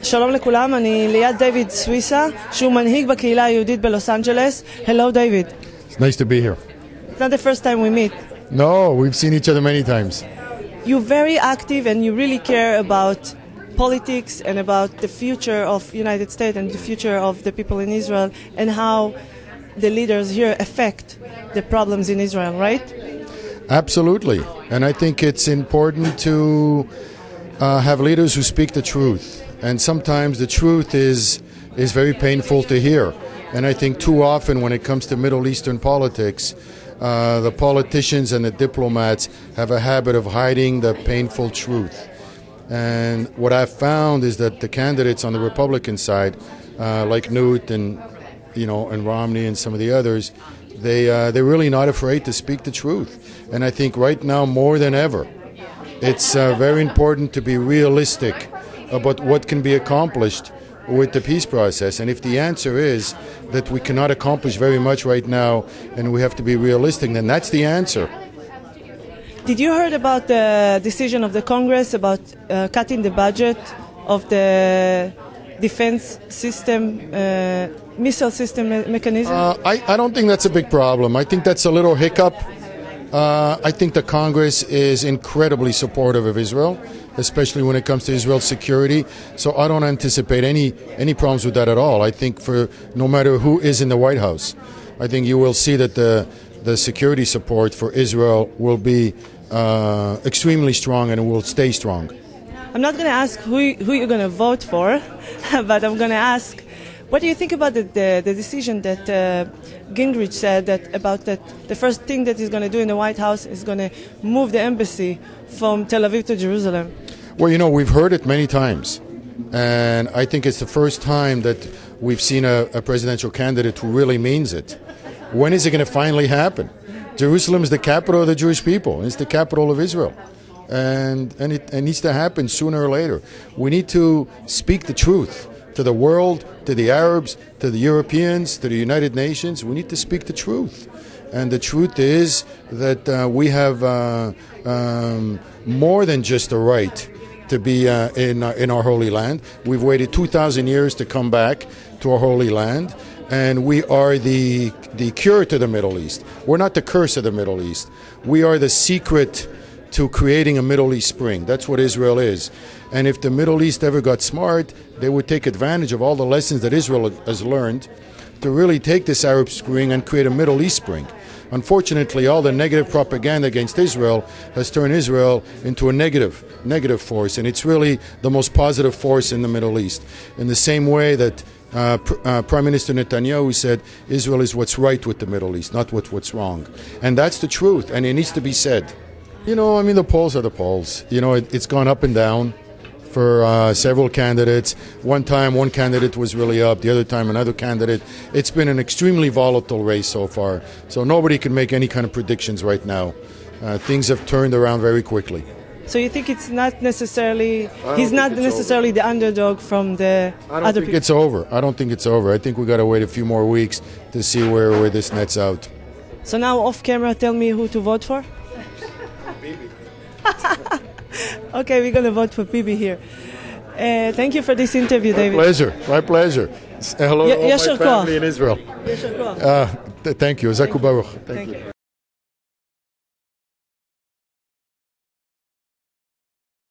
שלום לכולם, אני ליד דיוויד סוויסה, שהוא מנהיג בקהילה היהודית בלוס אנג'לס. Hello, David. It's nice to be here. It's not the first time we meet. No, we've seen each other many times. You're very active and you really care about politics and about the future of United States and the future of the people in Israel and how the leaders here affect the problems in Israel, right? Absolutely. And I think it's important to have leaders who speak the truth. And sometimes the truth is very painful to hear. And I think too often when it comes to Middle Eastern politics, the politicians and the diplomats have a habit of hiding the painful truth. And what I've found is that the candidates on the Republican side, like Newt and Romney and some of the others, they're really not afraid to speak the truth. And I think right now more than ever, it's very important to be realistic about what can be accomplished with the peace process. And if the answer is that we cannot accomplish very much right now and we have to be realistic, then that's the answer. Did you heard about the decision of the Congress about cutting the budget of the defense system, missile system mechanism? I don't think that's a big problem. I think that's a little hiccup. I think the Congress is incredibly supportive of Israel, especially when it comes to Israel's security. So I don't anticipate any problems with that at all. I think for no matter who is in the White House, I think you will see that the security support for Israel will be extremely strong and it will stay strong. I'm not going to ask who you're going to vote for, but I'm going to ask, what do you think about the decision that Gingrich said about the first thing that he's going to do in the White House is going to move the embassy from Tel Aviv to Jerusalem? Well, we've heard it many times, and I think it's the first time that we've seen a presidential candidate who really means it. When is it going to finally happen? Jerusalem is the capital of the Jewish people. It's the capital of Israel. And it needs to happen sooner or later. We need to speak the truth to the world, to the Arabs, to the Europeans, to the United Nations. We need to speak the truth. And the truth is that we have more than just a right to be in our Holy Land. We've waited 2,000 years to come back to our Holy Land. And we are the cure to the Middle East. We're not the curse of the Middle East. We are the secret to creating a Middle East Spring. That's what Israel is. And if the Middle East ever got smart, they would take advantage of all the lessons that Israel has learned to really take this Arab Spring and create a Middle East Spring. Unfortunately, all the negative propaganda against Israel has turned Israel into a negative force, and it's really the most positive force in the Middle East. In the same way that Prime Minister Netanyahu said Israel is what's right with the Middle East, not what's wrong. And that's the truth, and it needs to be said. The polls are the polls. It's gone up and down for several candidates. One time, one candidate was really up. The other time, another candidate. It's been an extremely volatile race so far. So nobody can make any kind of predictions right now. Things have turned around very quickly. So you think he's not necessarily the underdog from the other people? I don't think it's over. I think we got to wait a few more weeks to see where this nets out. So now off camera, tell me who to vote for? Okay, we're going to vote for Bibi here. Thank you for this interview, David. My pleasure. Hello to all my family in Israel. Yashar Koach. Thank you. Zaku Baruch. Thank you.